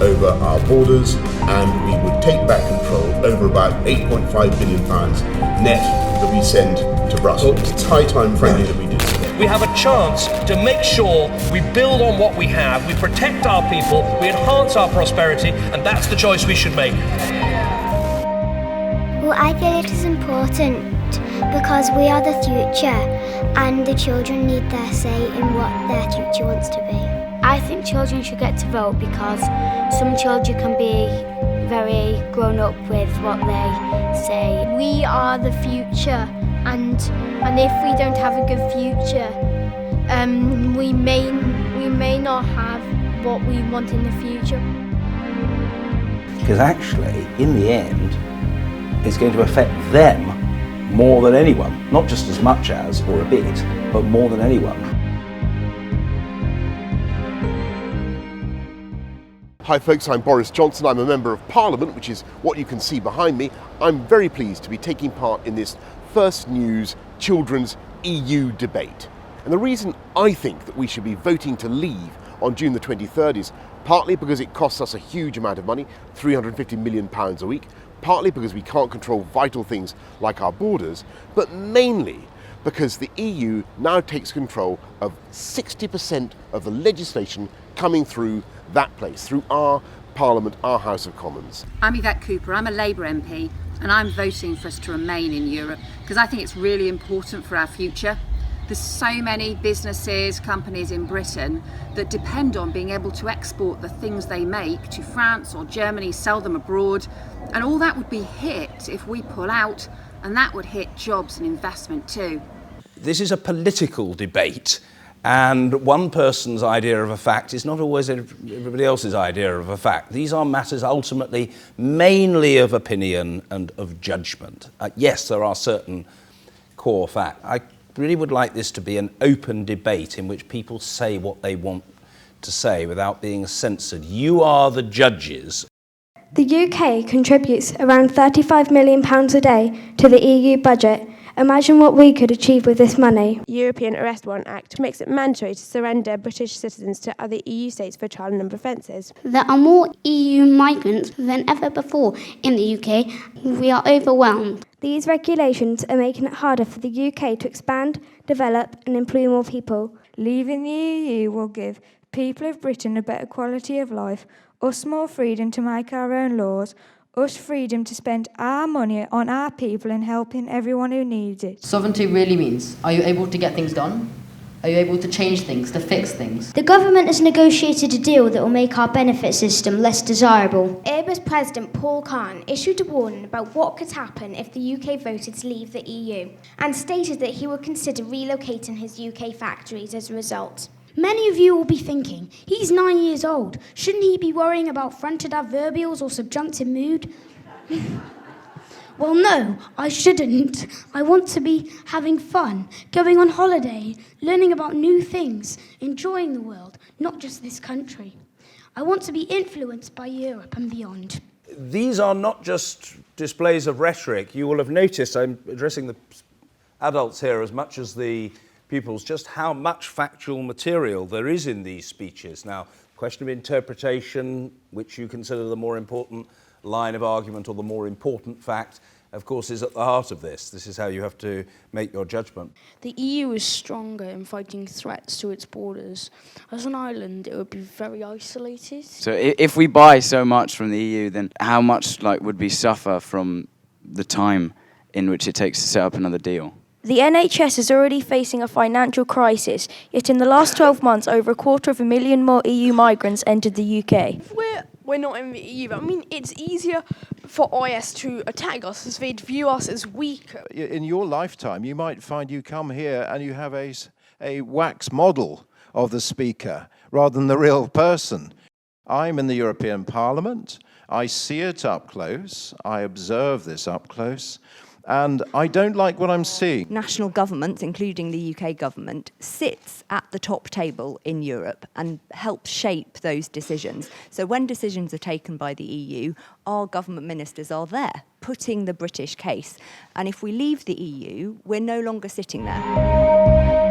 over our borders, and we would take back control over about £8.5 billion net that we send to Brussels. It's high time, frankly, that we do so. We have a chance to make sure we build on what we have, we protect our people, we enhance our prosperity, and that's the choice we should make. Well, I feel it is important because we are the future and the children need their say in what their future wants to be. I think children should get to vote because some children can be very grown up with what they say. We are the future, and if we don't have a good future, we may not have what we want in the future. Because actually, in the end, it's going to affect them more than anyone. Not just as much as, or a bit, but more than anyone. Hi folks, I'm Boris Johnson. I'm a Member of Parliament, which is what you can see behind me. I'm very pleased to be taking part in this First News Children's EU debate. And the reason I think that we should be voting to leave on June the 23rd is partly because it costs us a huge amount of money, £350 million a week, partly because we can't control vital things like our borders, but mainly because the EU now takes control of 60% of the legislation coming through that place, through our Parliament, our House of Commons. I'm Yvette Cooper, I'm a Labour MP, and I'm voting for us to remain in Europe because I think it's really important for our future. There's so many businesses, companies in Britain that depend on being able to export the things they make to France or Germany, sell them abroad, and all that would be hit if we pull out, and that would hit jobs and investment too. This is a political debate, and one person's idea of a fact is not always everybody else's idea of a fact. These are matters ultimately mainly of opinion and of judgment. Yes, there are certain core facts. I really would like this to be an open debate in which people say what they want to say without being censored. You are the judges. The UK contributes around £35 million a day to the EU budget. Imagine what we could achieve with this money. European Arrest Warrant Act makes it mandatory to surrender British citizens to other EU states for child number offences. There are more EU migrants than ever before in the UK. We are overwhelmed. These regulations are making it harder for the UK to expand, develop and employ more people. Leaving the EU will give people of Britain a better quality of life, us more freedom to make our own laws, us freedom to spend our money on our people and helping everyone who needs it. Sovereignty really means, are you able to get things done? Are you able to change things, to fix things? The government has negotiated a deal that will make our benefit system less desirable. Labour's President Paul Khan issued a warning about what could happen if the UK voted to leave the EU and stated that he would consider relocating his UK factories as a result. Many of you will be thinking, he's 9 years old. Shouldn't he be worrying about fronted adverbials or subjunctive mood? Well, no, I shouldn't. I want to be having fun, going on holiday, learning about new things, enjoying the world, not just this country. I want to be influenced by Europe and beyond. These are not just displays of rhetoric. You will have noticed, I'm addressing the adults here as much as the pupils, just how much factual material there is in these speeches. Now, question of interpretation, which you consider the more important line of argument or the more important fact, of course, is at the heart of this. This is how you have to make your judgment. The EU is stronger in fighting threats to its borders. As an island, it would be very isolated. So if we buy so much from the EU, then how much would we suffer from the time in which it takes to set up another deal? The NHS is already facing a financial crisis, yet in the last 12 months, over 250,000 more EU migrants entered the UK. We're not in the EU. I mean, it's easier for IS to attack us as they'd view us as weaker. In your lifetime, you might find you come here and you have a wax model of the speaker rather than the real person. I'm in the European Parliament. I see it up close. I observe this up close. And I don't like what I'm seeing. National governments, including the UK government, sits at the top table in Europe and helps shape those decisions. So when decisions are taken by the EU, our government ministers are there, putting the British case. And if we leave the EU, we're no longer sitting there.